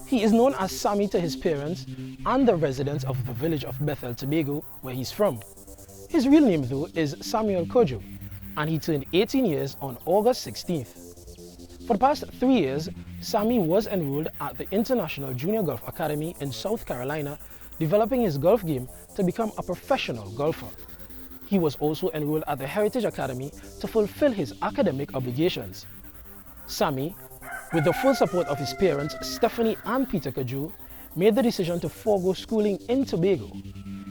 He is known as Sammy to his parents and the residents of the village of Bethel, Tobago, where he's from. His real name, though, is Samuel Cudjoe, and he turned 18 years on August 16th. For the past 3 years, Sammy was enrolled at the International Junior Golf Academy in South Carolina, developing his golf game to become a professional golfer. He was also enrolled at the Heritage Academy to fulfill his academic obligations. Sammy, with the full support of his parents, Stephanie and Peter Cudjoe, made the decision to forego schooling in Tobago.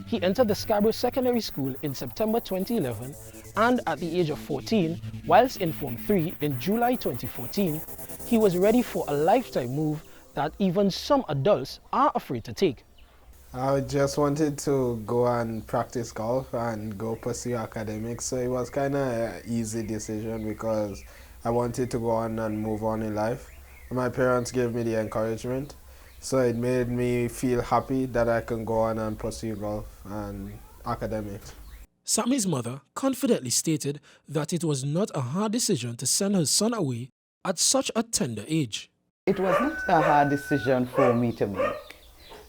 He entered the Scarborough Secondary School in September 2011, and at the age of 14, whilst in Form 3 in July 2014, he was ready for a lifetime move that even some adults are afraid to take. I just wanted to go and practice golf and go pursue academics, so it was kind of an easy decision because I wanted to go on and move on in life. My parents gave me the encouragement, so it made me feel happy that I can go on and pursue golf and academics. Sammy's mother confidently stated that it was not a hard decision to send her son away at such a tender age. It was not a hard decision for me to make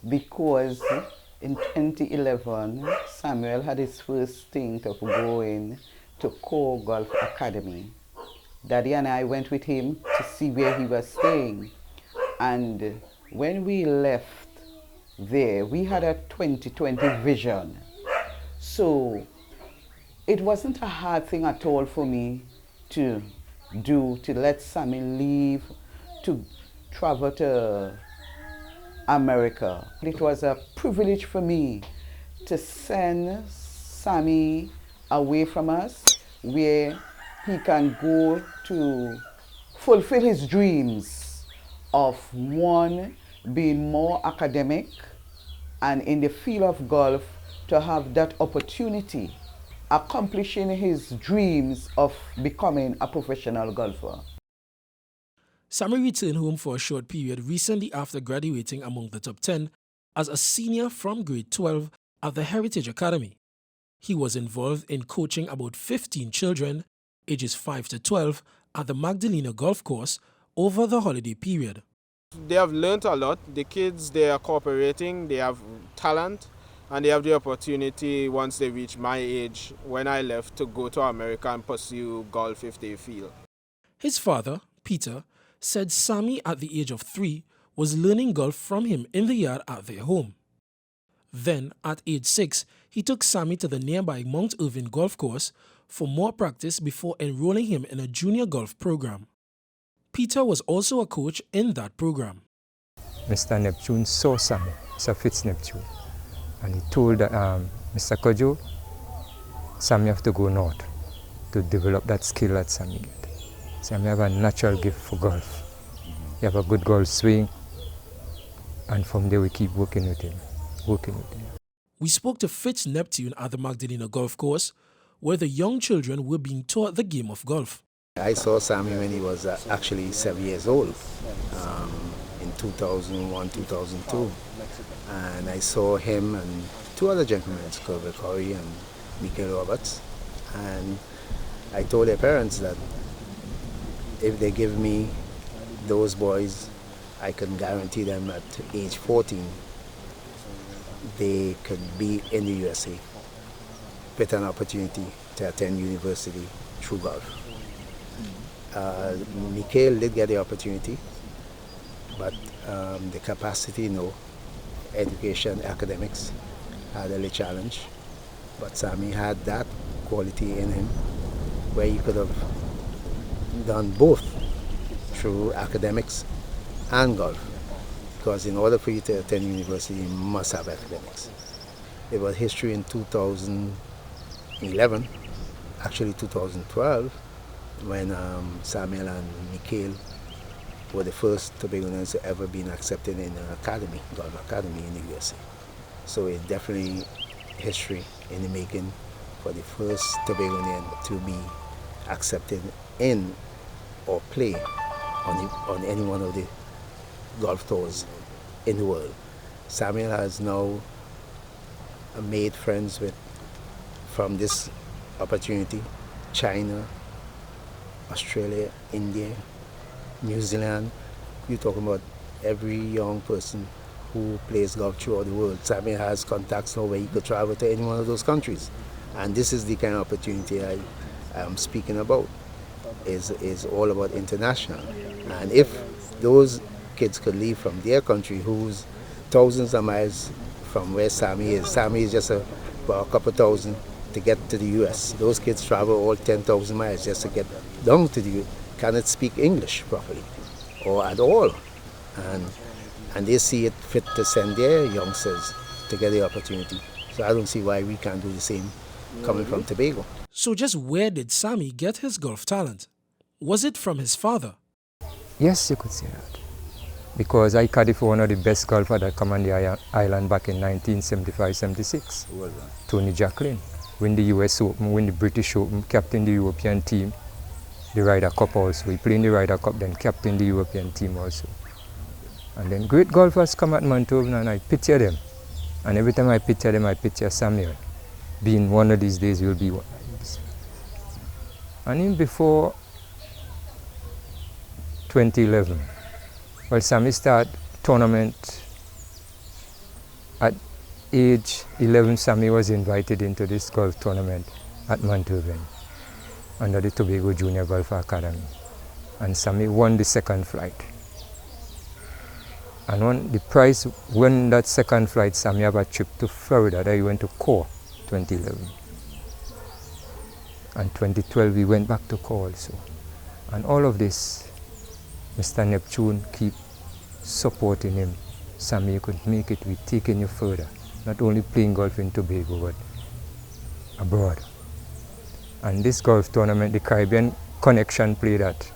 because in 2011, Samuel had his first stint of going to Core Golf Academy. Daddy and I went with him to see where he was staying, and when we left there, we had a 2020 vision. So it wasn't a hard thing at all for me to do, to let Sammy leave, to travel to America. It was a privilege for me to send Sammy away from us where he can go to fulfill his dreams of one, being more academic, and in the field of golf to have that opportunity, accomplishing his dreams of becoming a professional golfer. Sammy returned home for a short period recently after graduating among the top 10 as a senior from grade 12 at the Heritage Academy. He was involved in coaching about 15 children, ages 5 to 12, at the Magdalena Golf Course over the holiday period. They have learned a lot. The kids, they are cooperating, they have talent, and they have the opportunity once they reach my age, when I left, to go to America and pursue golf if they feel. His father, Peter, said Sammy at the age of 3 was learning golf from him in the yard at their home. Then, at age 6, he took Sammy to the nearby Mount Irving Golf Course for more practice before enrolling him in a junior golf program. Peter was also a coach in that program. Mr. Neptune saw Sammy, Mr. Fitz Neptune, and he told Mr. Cudjoe, Sammy have to go north to develop that skill that Sammy get. Sammy have a natural gift for golf. He have a good golf swing, and from there we keep working with him. We spoke to Fitz Neptune at the Magdalena Golf Course, where the young children were being taught the game of golf. I saw Sammy when he was actually 7 years old, in 2001, 2002. And I saw him and two other gentlemen, Kirby Corey and Michael Roberts. And I told their parents that if they give me those boys, I can guarantee them at age 14, they could be in the USA with an opportunity to attend university through golf. Mikhail did get the opportunity, but the capacity, no. Education, academics had a little challenge. But Sammy had that quality in him where he could have done both through academics and golf. Because in order for you to attend university, you must have academics. There was history in 2011, actually 2012, when Samuel and Mikhail were the first Tobagonians to ever been accepted in an academy, golf academy in the USA. So it's definitely history in the making for the first Tobagonian to be accepted in or play on any one of the golf tours in the world. Samuel has now made friends with, from this opportunity, China, Australia, India, New Zealand. You're talking about every young person who plays golf throughout the world. Samuel has contacts now where he could travel to any one of those countries. And this is the kind of opportunity I am speaking about, is all about international. And if those kids could leave from their country, who's thousands of miles from where Sammy is just about a couple thousand to get to the US. Those kids travel all 10,000 miles just to get down to the US, cannot speak English properly or at all. And they see it fit to send their youngsters to get the opportunity. So I don't see why we can't do the same coming from Tobago. So just where did Sammy get his golf talent? Was it from his father? Yes, you could say that. Because I caddied for one of the best golfers that come on the island back in 1975-76. Tony Jacklin. Win the US Open, win the British Open, captain the European team, the Ryder Cup also. He played in the Ryder Cup, then captain the European team also. And then great golfers come at Montalban and I picture them. And every time I picture them, I picture Samuel. Being one of these days will be one. And even before 2011, well, Sammy started tournament at age 11. Sammy was invited into this golf tournament at Montalban under the Tobago Junior Golf Academy. And Sammy won the second flight. And when the prize won that second flight, Sammy had a trip to Florida that he went to Core 2011. And 2012 we went back to Core also. And all of this, Mr. Neptune keep supporting him. Sammy, you could make it, we're taking you further. Not only playing golf in Tobago, but abroad. And this golf tournament, the Caribbean Connection played at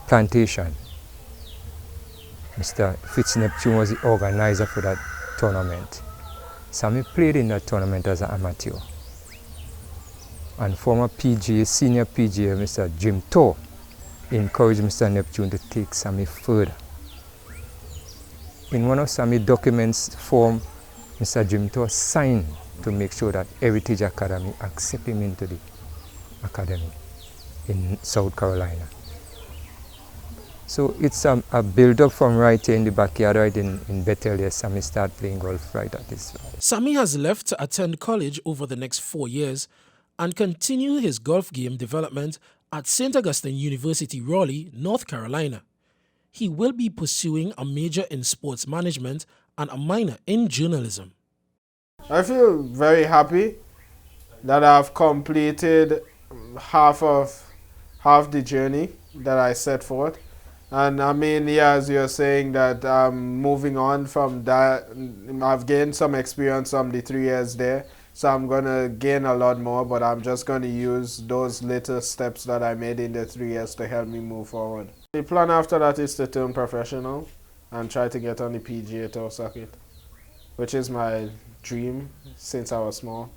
Plantation. Mr. Fitz Neptune was the organizer for that tournament. Sammy played in that tournament as an amateur. And former PGA, senior PGA, Mr. Jim Toh, encouraged Mr. Neptune to take Sammy further. In one of Sammy's documents form, Mr. Jim Toh signed to make sure that Heritage Academy accept him into the academy in South Carolina. So it's a build-up from right here in the backyard, right in Bethel, where Sammy started playing golf right at this. Sammy has left to attend college over the next 4 years and continue his golf game development at St. Augustine University, Raleigh, North Carolina. He will be pursuing a major in sports management and a minor in journalism. I feel very happy that I've completed half the journey that I set forth. And I mean, yeah, as you're saying that moving on from that, I've gained some experience from the 3 years there. So I'm going to gain a lot more, but I'm just going to use those little steps that I made in the 3 years to help me move forward. The plan after that is to turn professional and try to get on the PGA Tour circuit, which is my dream since I was small.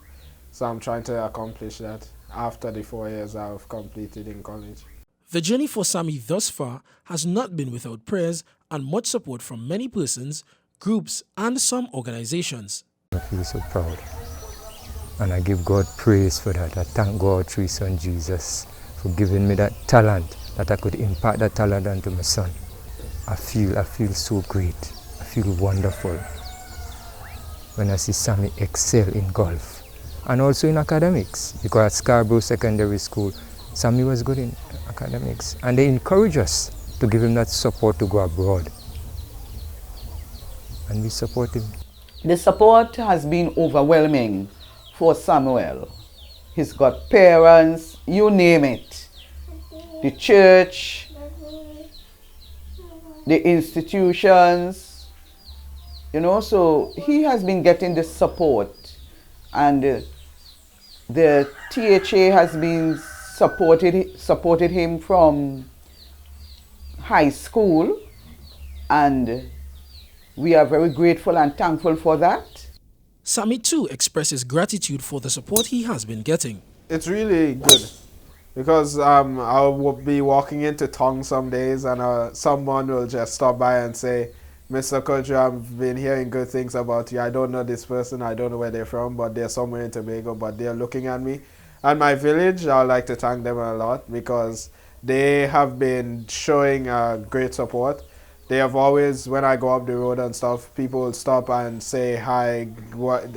So I'm trying to accomplish that after the 4 years I've completed in college. The journey for Sammy thus far has not been without prayers and much support from many persons, groups, and some organizations. I feel so proud. And I give God praise for that. I thank God through His Son Jesus for giving me that talent, that I could impart that talent onto my son. I feel so great. I feel wonderful when I see Sammy excel in golf and also in academics, because at Scarborough Secondary School, Sammy was good in academics, and they encourage us to give him that support to go abroad. And we support him. The support has been overwhelming for Samuel. He's got parents, you name it. The church, the institutions, you know, so he has been getting the support, and the THA has been supported him from high school, and we are very grateful and thankful for that. Sammy too expresses gratitude for the support he has been getting. It's really good because I'll be walking into town some days and someone will just stop by and say, Mr. Cudjoe, I've been hearing good things about you. I don't know this person, I don't know where they're from, but they're somewhere in Tobago, but they're looking at me. And my village, I'd like to thank them a lot because they have been showing great support They have always, when I go up the road and stuff, people will stop and say, hi,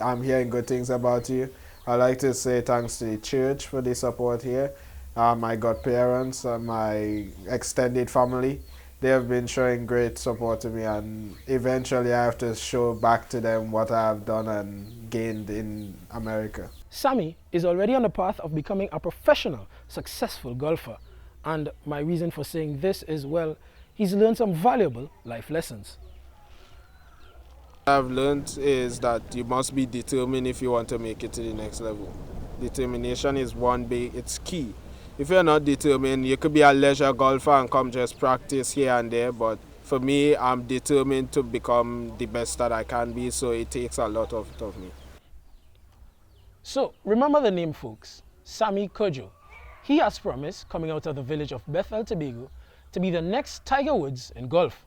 I'm hearing good things about you. I like to say thanks to the church for the support here. My godparents and my extended family, they have been showing great support to me, and eventually I have to show back to them what I have done and gained in America. Sammy is already on the path of becoming a professional, successful golfer. And my reason for saying this is, well, he's learned some valuable life lessons. What I've learned is that you must be determined if you want to make it to the next level. Determination is it's key. If you're not determined, you could be a leisure golfer and come just practice here and there, but for me, I'm determined to become the best that I can be, so it takes a lot of it of me. So, remember the name, folks, Samuel Cudjoe. He has promised, coming out of the village of Bethel, Tobago, to be the next Tiger Woods in golf.